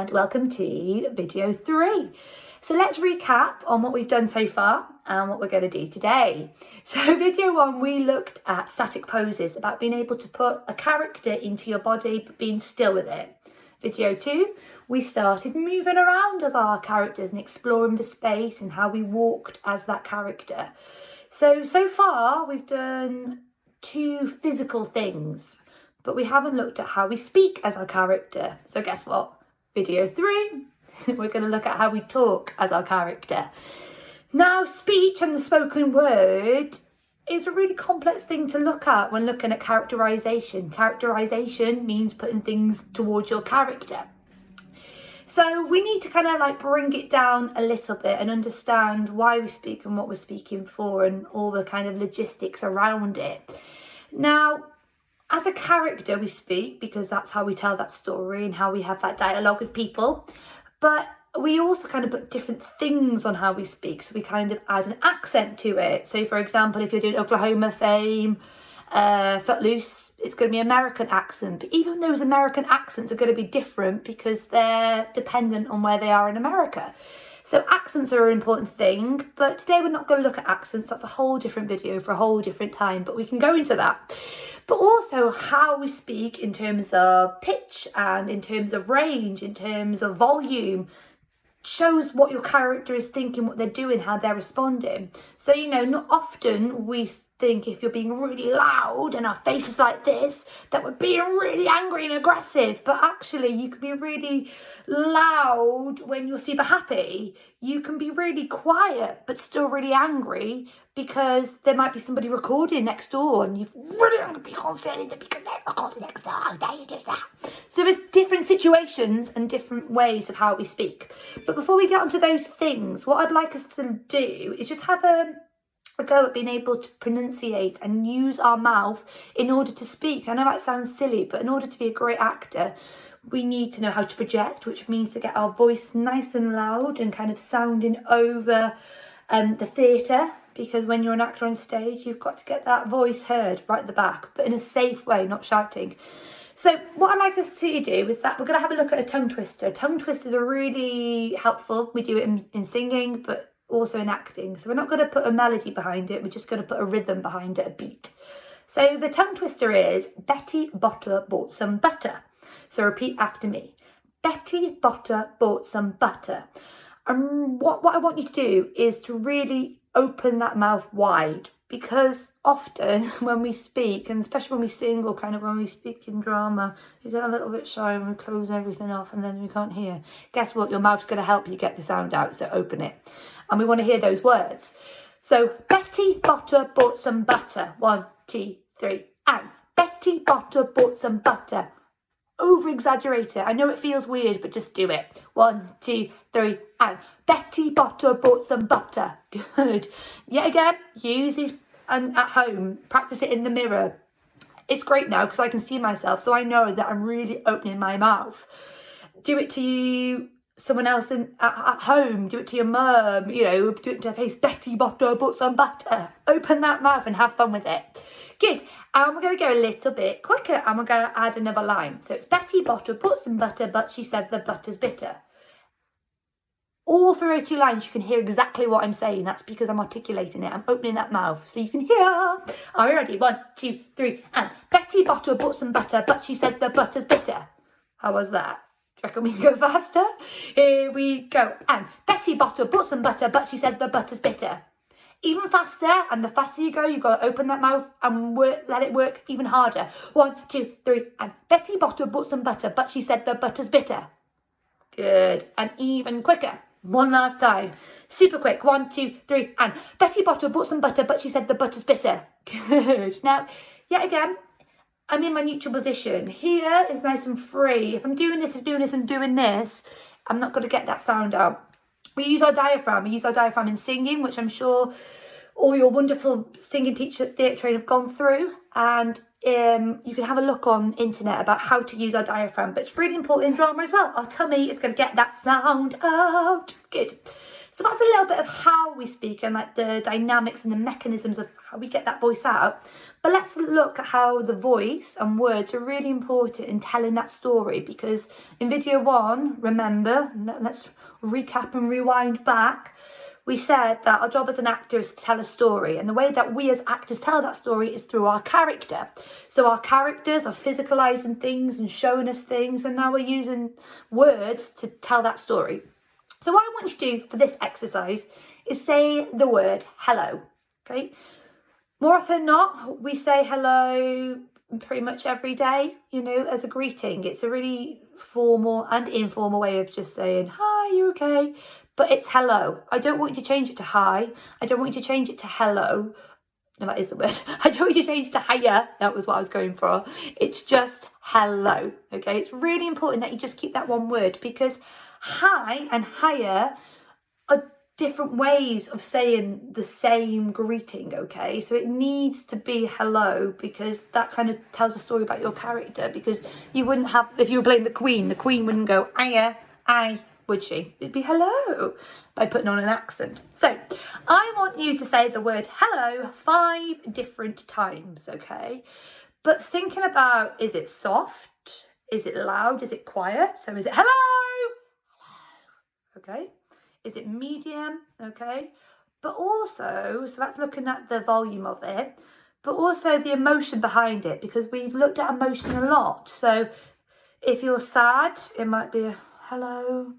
and welcome to video 3. So let's recap on what we've done so far and what we're going to do today. So video 1, we looked at static poses, about being able to put a character into your body but being still with it. Video 2, we started moving around as our characters and exploring the space and how we walked as that character. So far we've done 2 physical things, but we haven't looked at how we speak as our character. So guess what? Video 3, we're going to look at how we talk as our character. Now, speech and the spoken word is a really complex thing to look at when looking at characterization. Characterization means putting things towards your character. So we need to kind of bring it down a little bit and understand why we speak and what we're speaking for and all the kind of logistics around it. Now, as a character, we speak because that's how we tell that story and how we have that dialogue with people. But we also kind of put different things on how we speak. So we kind of add an accent to it. So for example, if you're doing Oklahoma Fame, Footloose, it's going to be American accent. But even those American accents are going to be different because they're dependent on where they are in America. So accents are an important thing, but today we're not going to look at accents. That's a whole different video for a whole different time, but we can go into that. But also how we speak in terms of pitch and in terms of range, in terms of volume, shows what your character is thinking, what they're doing, how they're responding. So, not often we think if you're being really loud and our face is like this, that we're being really angry and aggressive. But actually, you can be really loud when you're super happy. You can be really quiet, but still really angry because there might be somebody recording next door and you're really angry because they're recording next door. How dare you do that? So there's different situations and different ways of how we speak. But before we get onto those things, what I'd like us to do is just have a go at being able to pronunciate and use our mouth in order to speak. I know that sounds silly, but in order to be a great actor, we need to know how to project, which means to get our voice nice and loud and kind of sounding over the theatre. Because when you're an actor on stage, you've got to get that voice heard right at the back, but in a safe way, not shouting. So what I'd like us to do is that we're going to have a look at a tongue twister. Tongue twisters are really helpful. We do it in singing, but also in acting. So we're not going to put a melody behind it. We're just going to put a rhythm behind it, a beat. So the tongue twister is Betty Botter bought some butter. So repeat after me. Betty Botter bought some butter. And what I want you to do is to really open that mouth wide, because often when we speak, and especially when we sing or kind of when we speak in drama, you get a little bit shy and we close everything off and then we can't hear. Guess what? Your mouth's going to help you get the sound out, so open it. And we want to hear those words. So Betty Botter bought some butter. 1, 2, 3, and Betty Botter bought some butter. Over exaggerate it. I know it feels weird, but just do it. 1, 2, 3, and Betty Botter bought some butter. Good. Yet again, use these at home. Practice it in the mirror. It's great now because I can see myself, so I know that I'm really opening my mouth. Do it to someone else at home. Do it to your mum. Do it to their face. Betty Botter bought some butter. Open that mouth and have fun with it. Good. And we're going to go a little bit quicker and we're going to add another line. So it's Betty Botter bought some butter, but she said the butter's bitter. All through those 2 lines, you can hear exactly what I'm saying. That's because I'm articulating it. I'm opening that mouth so you can hear. Are we ready? 1, 2, 3, and Betty Botter bought some butter, but she said the butter's bitter. How was that? Do you reckon we can go faster? Here we go. And Betty Botter bought some butter, but she said the butter's bitter. Even faster, and the faster you go, you've got to open that mouth and let it work even harder. 1, 2, 3, and Betty Botter bought some butter, but she said the butter's bitter. Good. And even quicker. One last time. Super quick. 1, 2, 3, and Betty Botter bought some butter, but she said the butter's bitter. Good. Now, yet again, I'm in my neutral position. Here is nice and free. If I'm doing this and doing this and doing this, I'm not going to get that sound out. We use our diaphragm. We use our diaphragm in singing, which I'm sure all your wonderful singing teachers at Theatretrain have gone through. And you can have a look on internet about how to use our diaphragm. But it's really important in drama as well. Our tummy is going to get that sound out. Good. So that's a little bit of how we speak and like the dynamics and the mechanisms of how we get that voice out. But let's look at how the voice and words are really important in telling that story, because in video 1, remember, let's recap and rewind back, we said that our job as an actor is to tell a story, and the way that we as actors tell that story is through our character. So our characters are physicalizing things and showing us things, and now we're using words to tell that story. So what I want you to do for this exercise is say the word hello, okay? More often than not, we say hello pretty much every day, you know, as a greeting. It's a really formal and informal way of just saying, hi, you okay? But it's hello. I don't want you to change it to hi. I don't want you to change it to hello. No, that is the word. I don't want you to change it to hiya. That was what I was going for. It's just hello, okay? It's really important that you just keep that one word, because hi and hiya are different ways of saying the same greeting, okay? So it needs to be hello, because that kind of tells a story about your character, because you wouldn't have, if you were playing the Queen wouldn't go, hiya, aye, would she? It'd be hello, by putting on an accent. So I want you to say the word hello 5 different times, okay? But thinking about, is it soft? Is it loud? Is it quiet? So is it hello? Okay. Is it medium? Okay. But also, so that's looking at the volume of it, but also the emotion behind it, because we've looked at emotion a lot. So if you're sad, it might be a hello,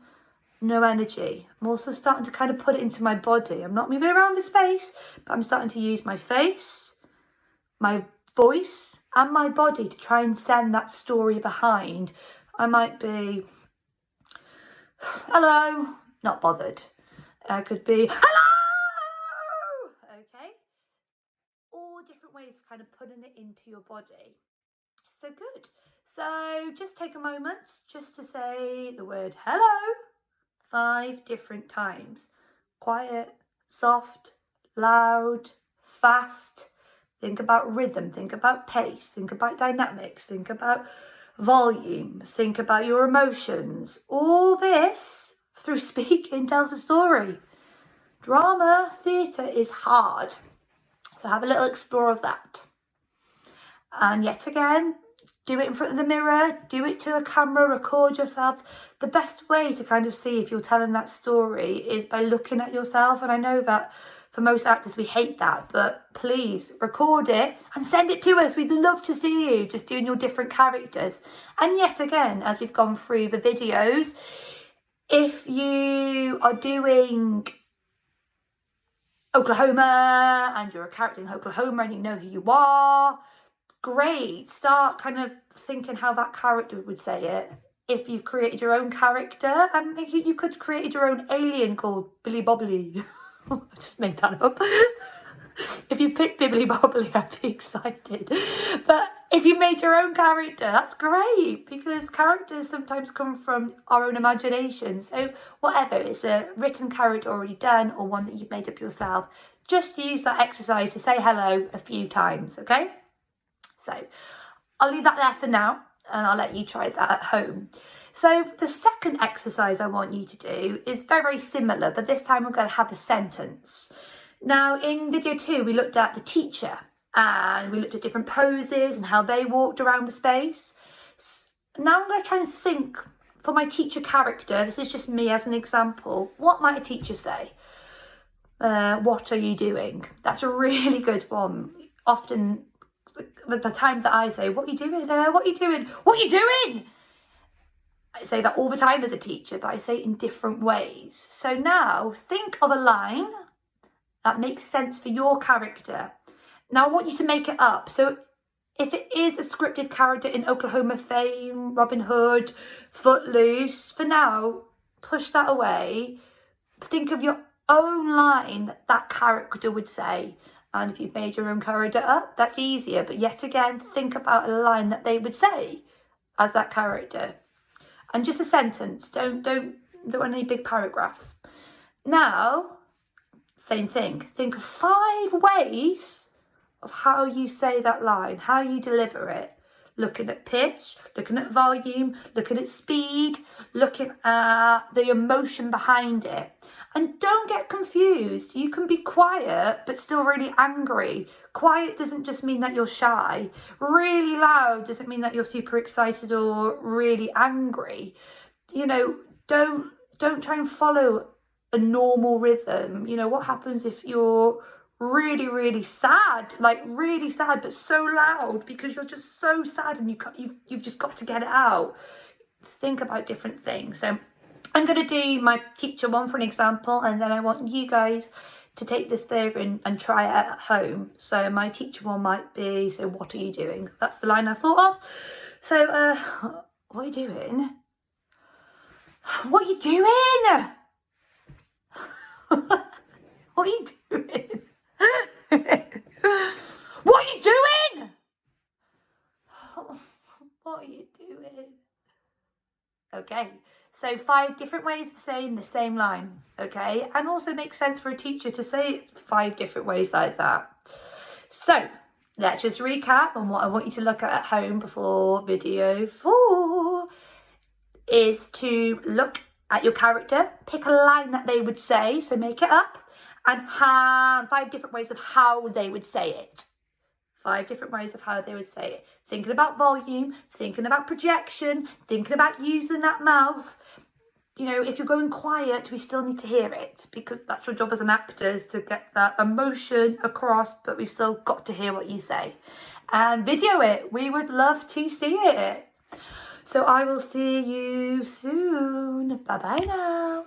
no energy. I'm also starting to kind of put it into my body. I'm not moving around the space, but I'm starting to use my face, my voice, and my body to try and send that story behind. I might be, hello, not bothered. I could be, hello! Okay? All different ways of kind of putting it into your body. So good. So just take a moment just to say the word hello 5 different times. Quiet, soft, loud, fast. Think about rhythm, think about pace, think about dynamics, think about volume, think about your emotions. All this through speaking tells a story. Drama, theatre is hard. So have a little explore of that. And yet again, do it in front of the mirror, do it to a camera, record yourself. The best way to kind of see if you're telling that story is by looking at yourself. And I know that for most actors, we hate that, but please record it and send it to us. We'd love to see you just doing your different characters. And yet again, as we've gone through the videos, if you are doing Oklahoma and you're a character in Oklahoma and you know who you are, great. Start kind of thinking how that character would say it. If you've created your own character, and you could create your own alien called Billy Bobbly. I just made that up. If you picked Bibbly Bobbly, I'd be excited. But if you made your own character, that's great, because characters sometimes come from our own imagination. So whatever, it's a written character already done or one that you've made up yourself, just use that exercise to say hello a few times, okay? So I'll leave that there for now, and I'll let you try that at home. So the second exercise I want you to do is very, very similar, but this time we're going to have a sentence. Now in video 2, we looked at the teacher and we looked at different poses and how they walked around the space. Now I'm going to try and think for my teacher character, this is just me as an example, what might a teacher say? What are you doing? That's a really good one. Often the times that I say, what are you doing? What are you doing? What are you doing? I say that all the time as a teacher, but I say it in different ways. So now think of a line that makes sense for your character. Now I want you to make it up. So if it is a scripted character in Oklahoma fame, Robin Hood, Footloose, for now, push that away. Think of your own line that that character would say. And if you've made your own character up, that's easier. But yet again, think about a line that they would say as that character. And just a sentence. Don't want any big paragraphs. Now, same thing. Think of 5 ways of how you say that line, how you deliver it. looking at pitch, looking at volume, looking at speed, looking at the emotion behind it. And don't get confused. You can be quiet, but still really angry. Quiet doesn't just mean that you're shy. Really loud doesn't mean that you're super excited or really angry. You know, don't try and follow a normal rhythm. You know, what happens if you're really, really sad, like really sad, but so loud because you're just so sad and you've just got to get it out. Think about different things. So I'm going to do my teacher one for an example, and then I want you guys to take this further and try it at home. So my teacher one might be, so what are you doing? That's the line I thought of. So, what are you doing? What are you doing? What are you doing? What are you doing? What are you doing? Okay, so 5 different ways of saying the same line, okay? And also makes sense for a teacher to say it 5 different ways like that. So let's just recap on what I want you to look at home before video 4 is to look at your character, pick a line that they would say, so make it up, and have 5 different ways of how they would say it. 5 different ways of how they would say it. Thinking about volume, thinking about projection, thinking about using that mouth. You know, if you're going quiet, we still need to hear it because that's your job as an actor, is to get that emotion across, but we've still got to hear what you say. And video it. We would love to see it. So I will see you soon. Bye-bye now.